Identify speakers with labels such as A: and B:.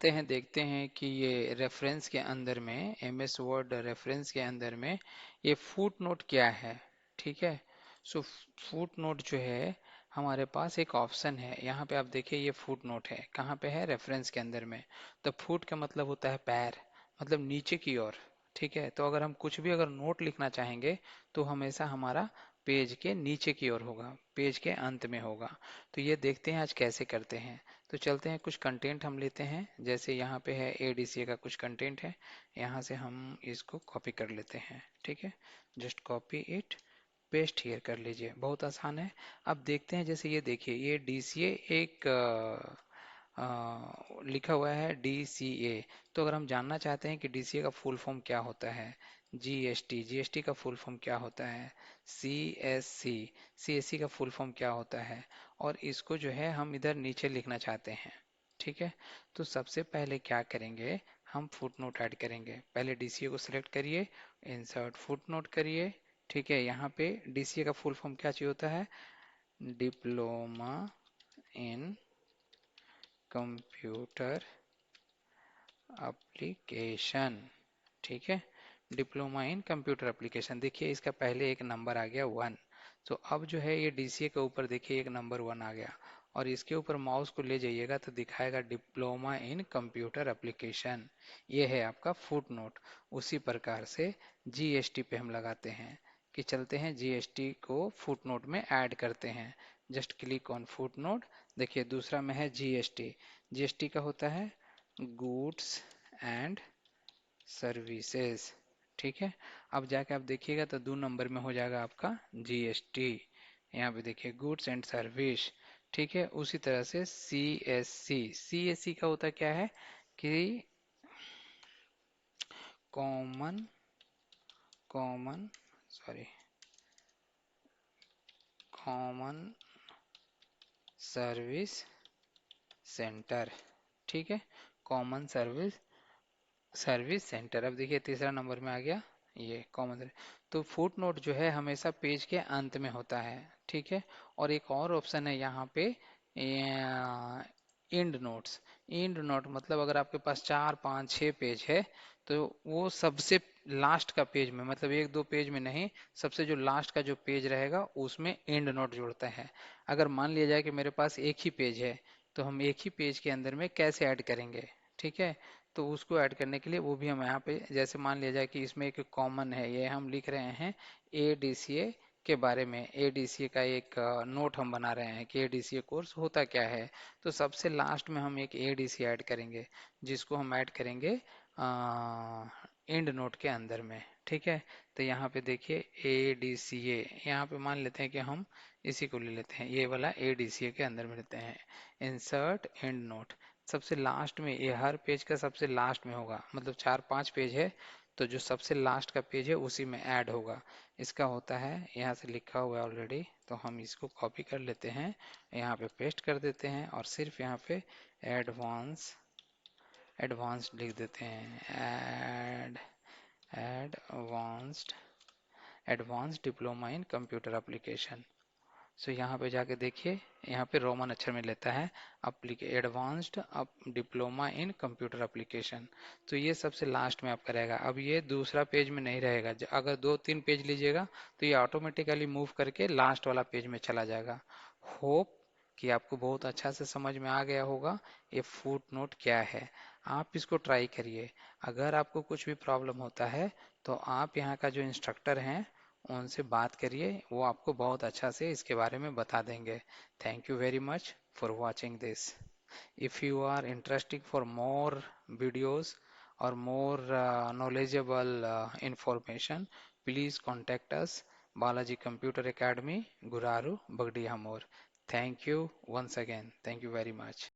A: देखते हैं कि ये रेफरेंस के अंदर में एमएस वर्ड रेफरेंस के अंदर में ये फुट नोट क्या है। ठीक है। सो फुट नोट जो है हमारे पास एक ऑप्शन है यहाँ पे। आप देखिए ये फुट नोट है, कहाँ पे है? रेफरेंस के अंदर में। तो फुट का मतलब होता है पैर, मतलब नीचे की ओर। ठीक है। तो अगर हम कुछ भी अगर नोट लिखना चाहेंगे तो हमेशा हमारा पेज के नीचे की ओर होगा, पेज के अंत में होगा। तो ये देखते हैं आज कैसे करते हैं। तो चलते हैं, कुछ कंटेंट हम लेते हैं। जैसे यहाँ पे है एडीसीए का कुछ कंटेंट है, यहाँ से हम इसको कॉपी कर लेते हैं। ठीक है। Just copy it, paste here कर लीजिए, बहुत आसान है। अब देखते हैं, जैसे ये देखिए ये डीसीए एक लिखा हुआ है डीसीए। तो अगर हम जानना चाहते हैं कि डीसीए का फुल फॉर्म क्या होता है, जीएसटी, जीएसटी का फुल फॉर्म क्या होता है, सीएससी, सीएससी का फुल फॉर्म क्या होता है, और इसको जो है हम इधर नीचे लिखना चाहते हैं। ठीक है। तो सबसे पहले क्या करेंगे, हम फुटनोट ऐड करेंगे। पहले डीसीए को सिलेक्ट करिए, इंसर्ट फुटनोट करिए। ठीक है। यहाँ पे डीसीए का फुल फॉर्म क्या चाहिए होता है, डिप्लोमा इन कंप्यूटर एप्लीकेशन। ठीक है। Diploma in computer application. देखिए इसका पहले एक नंबर आ गया 1। तो अब जो है ये डीसीए के ऊपर देखिए एक नंबर 1 आ गया, और इसके ऊपर माउस को ले जाइएगा तो दिखाएगा डिप्लोमा इन कंप्यूटर एप्लीकेशन। ये है आपका फुट नोट। उसी प्रकार से जीएसटी पे हम लगाते हैं कि चलते हैं जीएसटी को फुट नोट में ऐड करते हैं। Just click on foot note. देखिए दूसरा में है जीएसटी। जीएसटी का होता है गुड्स एंड सर्विसेज। ठीक है। अब जाके आप देखिएगा तो 2 नंबर में हो जाएगा आपका जीएसटी। यहाँ पे देखिए गुड्स एंड सर्विस। ठीक है। उसी तरह से सीएससी, सीएससी का होता क्या है कि common common sorry common service centre. ठीक है। Common service service centre. अब देखिए तीसरा नंबर में आ गया ये कॉमन। तो फुट नोट जो है हमेशा पेज के अंत में होता है। ठीक है। और एक और ऑप्शन है यहाँ पे, इंड नोट्स। इंड नोट मतलब अगर आपके पास 4 5 6 पेज है तो वो सबसे लास्ट का पेज में, मतलब 1 2 पेज में नहीं, सबसे जो लास्ट का जो पेज रहेगा उसमें एंड नोट जोड़ता है। अगर मान लिया जाए कि मेरे पास एक ही पेज है तो हम एक ही पेज के अंदर में कैसे ऐड करेंगे। ठीक है। तो उसको ऐड करने के लिए वो भी हम यहाँ पे, जैसे मान लिया जाए कि इसमें एक कॉमन है, ये हम लिख रहे हैं एडीसीए के बारे में। एडीसीए का एक नोट हम बना रहे हैं कि एडीसीए कोर्स होता क्या है। तो सबसे लास्ट में हम एक एडीसी ऐड करेंगे, जिसको हम ऐड करेंगे एंड नोट के अंदर में। ठीक है। तो यहाँ पे देखिए एडीसीए, यहाँ पे मान लेते हैं कि हम इसी को ले लेते हैं, ये वाला एडीसीए के अंदर में लेते हैं। इंसर्ट एंड नोट, सबसे लास्ट में, ये हर पेज का सबसे लास्ट में होगा, मतलब 4 5 पेज है तो जो सबसे लास्ट का पेज है उसी में ऐड होगा। इसका होता है, यहाँ से लिखा हुआ है ऑलरेडी, तो हम इसको कॉपी कर लेते हैं, यहाँ पे पेस्ट कर देते हैं, और सिर्फ यहाँ पे एडवांस एडवांस्ड लिख देते हैं। Advanced advance diploma in computer application. So यहाँ पे जाके देखिए, यहाँ पे रोमन अक्षर में लेता है advanced diploma in computer application. तो ये सबसे लास्ट में आपका रहेगा। अब ये दूसरा पेज में नहीं रहेगा, अगर 2 3 पेज लीजिएगा तो ये ऑटोमेटिकली मूव करके लास्ट वाला पेज में चला जाएगा। होप कि आपको बहुत अच्छा से समझ में आ गया होगा ये फुट नोट क्या है। आप इसको ट्राई करिए। अगर आपको कुछ भी प्रॉब्लम होता है तो आप यहाँ का जो इंस्ट्रक्टर हैं उनसे बात करिए, वो आपको बहुत अच्छा से इसके बारे में बता देंगे। Thank you very much for watching this. If you are interested for more videos or more knowledgeable information, please contact us, Balaji Computer Academy, Guraru, Bagdihamor. Thank you once again. Thank you very much.